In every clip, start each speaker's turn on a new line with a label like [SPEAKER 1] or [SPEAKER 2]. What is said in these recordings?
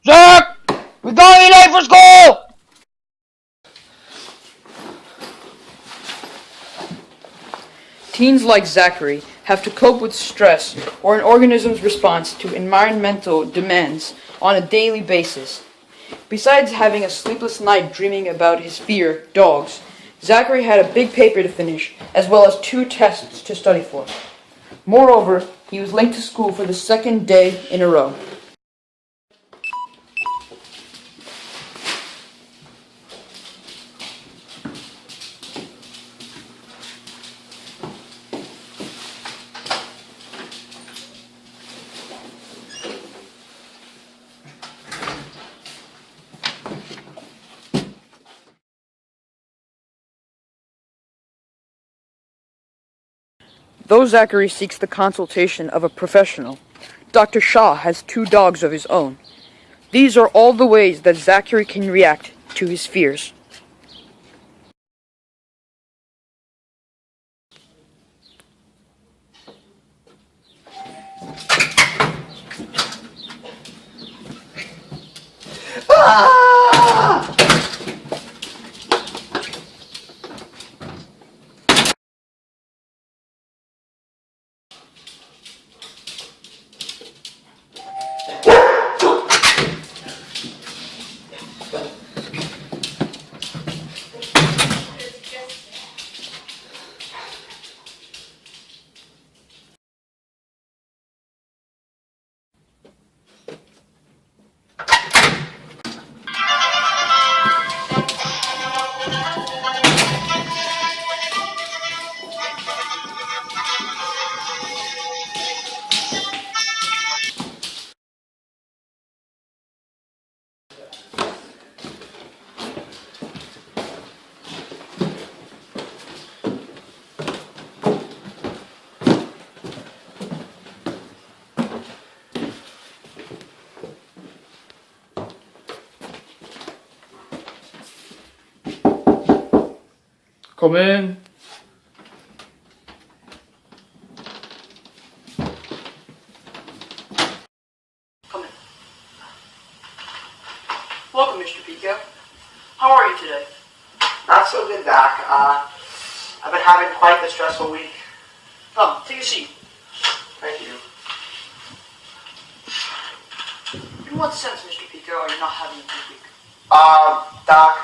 [SPEAKER 1] Zach! We're going to be late for school!
[SPEAKER 2] Teens like Zachary have to cope with stress or an organism's response to environmental demands on a daily basis. Besides having a sleepless night dreaming about his fear, dogs, Zachary had a big paper to finish, as well as 2 tests to study for. Moreover, he was late to school for the 2nd day in a row. Though Zachary seeks the consultation of a professional, Dr. Shaw has 2 dogs of his own. These are all the ways that Zachary can react to his fears.
[SPEAKER 1] Come in.
[SPEAKER 2] Come in. Welcome, Mr. Pico. How are you today?
[SPEAKER 3] Not so good, Doc. I've been having quite the stressful week.
[SPEAKER 2] Come, take a seat.
[SPEAKER 3] Thank you.
[SPEAKER 2] In what sense, Mr. Pico, are you not having a good week?
[SPEAKER 3] Doc,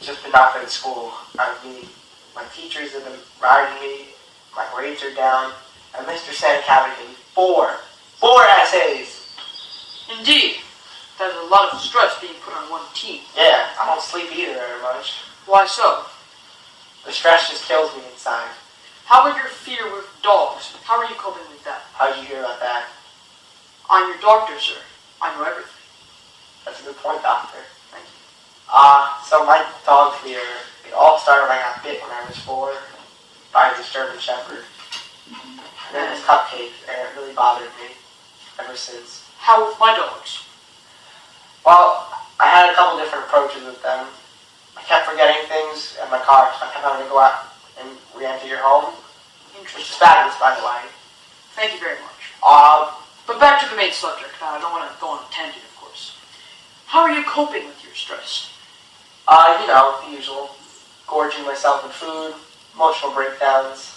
[SPEAKER 3] just been not good at school. I mean, my teachers have been riding me, my grades are down, and Mr. Sandcavity gave me four essays.
[SPEAKER 2] Indeed. That is a lot of stress being put on one team.
[SPEAKER 3] Yeah, I don't sleep either very much.
[SPEAKER 2] Why so?
[SPEAKER 3] The stress just kills me inside.
[SPEAKER 2] How about your fear with dogs? How are you coping with that?
[SPEAKER 3] How'd you hear about that?
[SPEAKER 2] I'm your doctor, sir. I know everything.
[SPEAKER 3] That's a good point, Doctor.
[SPEAKER 2] Thank you.
[SPEAKER 3] So my dog fear, it all started when I got bit when I was 4 by a German Shepherd. And then this cupcake, and it really bothered me ever since.
[SPEAKER 2] How with my dogs?
[SPEAKER 3] Well, I had a couple different approaches with them. I kept forgetting things in my car, so I kept having to go out and re-enter your home. Which is fabulous, by the way.
[SPEAKER 2] Thank you very much.
[SPEAKER 3] But
[SPEAKER 2] But back to the main subject. I don't want to go on a tangent, of course. How are you coping with your stress?
[SPEAKER 3] you know, the usual. Gorging myself with food, emotional breakdowns.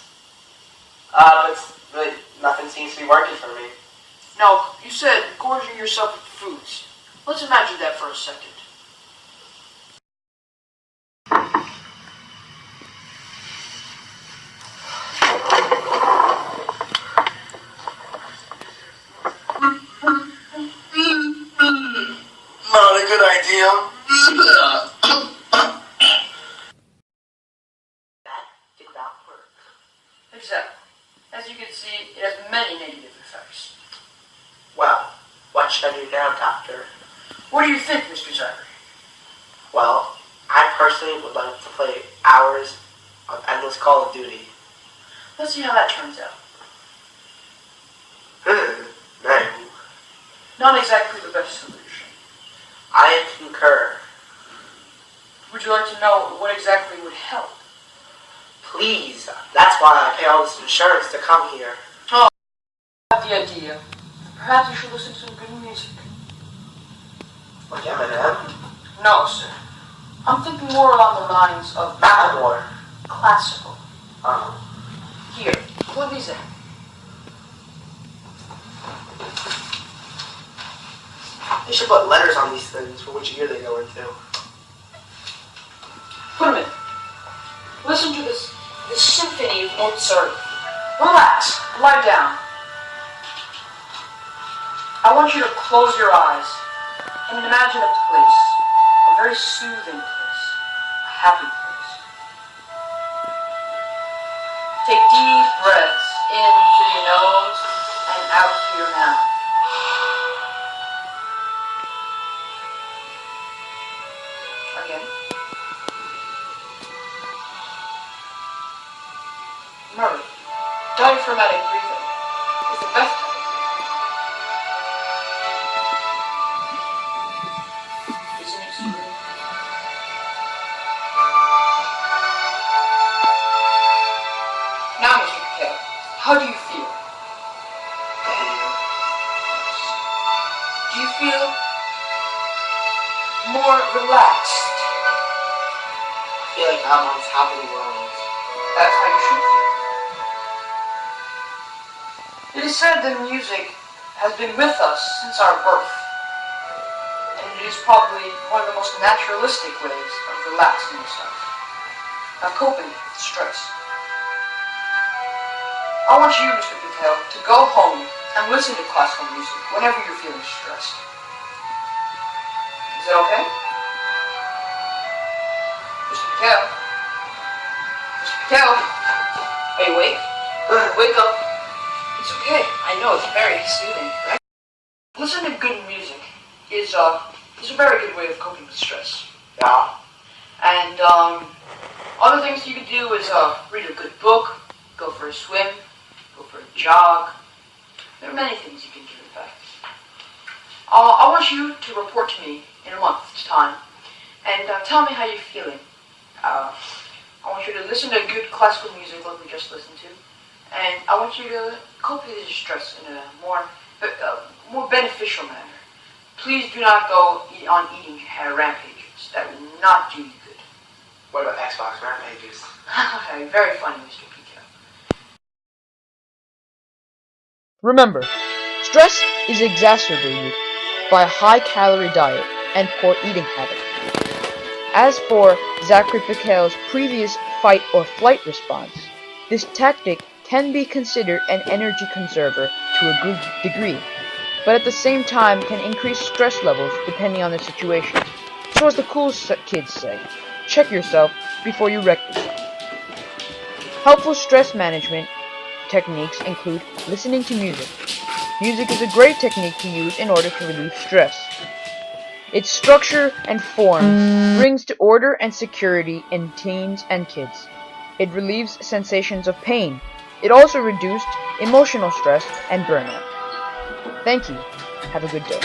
[SPEAKER 3] But really, nothing seems to be working for me.
[SPEAKER 2] Now, you said gorging yourself with foods. Let's imagine that for a second.
[SPEAKER 3] Not a good idea. That did not work.
[SPEAKER 2] Exactly. As you can see, it has many negative effects.
[SPEAKER 3] Well, what should I do now, Doctor?
[SPEAKER 2] What do you think, Mr. Zachary?
[SPEAKER 3] Well, I personally would like to play hours of endless Call of Duty.
[SPEAKER 2] Let's see how that turns out.
[SPEAKER 3] No.
[SPEAKER 2] Not exactly the best solution.
[SPEAKER 3] I concur.
[SPEAKER 2] Would you like to know what exactly would help?
[SPEAKER 3] Please, that's why I pay all this insurance to come here.
[SPEAKER 2] I have the idea. Perhaps you should listen to some good music.
[SPEAKER 3] Like Eminem?
[SPEAKER 2] No, sir. I'm thinking more along the lines of
[SPEAKER 3] Macklemore.
[SPEAKER 2] classical.
[SPEAKER 3] Oh.
[SPEAKER 2] Here, plug these in.
[SPEAKER 3] They should put letters on these things for which year they go into.
[SPEAKER 2] Put them in. Listen to this symphony of Mozart. Relax. Lie down. I want you to close your eyes and imagine a place, a very soothing place, a happy place. Take deep breaths in through your nose and out through your mouth. Again. Remember, diaphragmatic breathing is the best type of breathing. Isn't it soothing? Now, Mr. Patel, how do you feel? Do you feel more relaxed?
[SPEAKER 3] I feel like I'm on top of the world.
[SPEAKER 2] That's how you should feel. It is said that music has been with us since our birth, and it is probably one of the most naturalistic ways of relaxing yourself, of coping with stress. I want you, Mr. Patel, to go home and listen to classical music whenever you're feeling stressed. Is that okay? Mr. Patel? Mr. Patel? Are you awake? Wake up. It's okay. I know it's very soothing, right? Listening to good music is a very good way of coping with stress.
[SPEAKER 3] Yeah.
[SPEAKER 2] And other things you can do is read a good book, go for a swim, go for a jog. There are many things you can do, in fact. I want you to report to me in a month's time and tell me how you're feeling. I want you to listen to good classical music like we just listened to, and I want you to cope with your stress in a more beneficial manner. Please do not go on eating rampages. That will not do you good.
[SPEAKER 3] What about Xbox rampages?
[SPEAKER 2] Very funny, Mr. Pico.
[SPEAKER 1] Remember, stress is exacerbated by a high-calorie diet and poor eating habits. As for Zachary Piquel's previous fight or flight response, this tactic can be considered an energy conserver to a good degree, but at the same time can increase stress levels depending on the situation. So as the cool kids say, check yourself before you wreck yourself. Helpful stress management techniques include listening to music. Music is a great technique to use in order to relieve stress. Its structure and form brings to order and security in teens and kids. It relieves sensations of pain. It also reduced emotional stress and burnout. Thank you. Have a good day.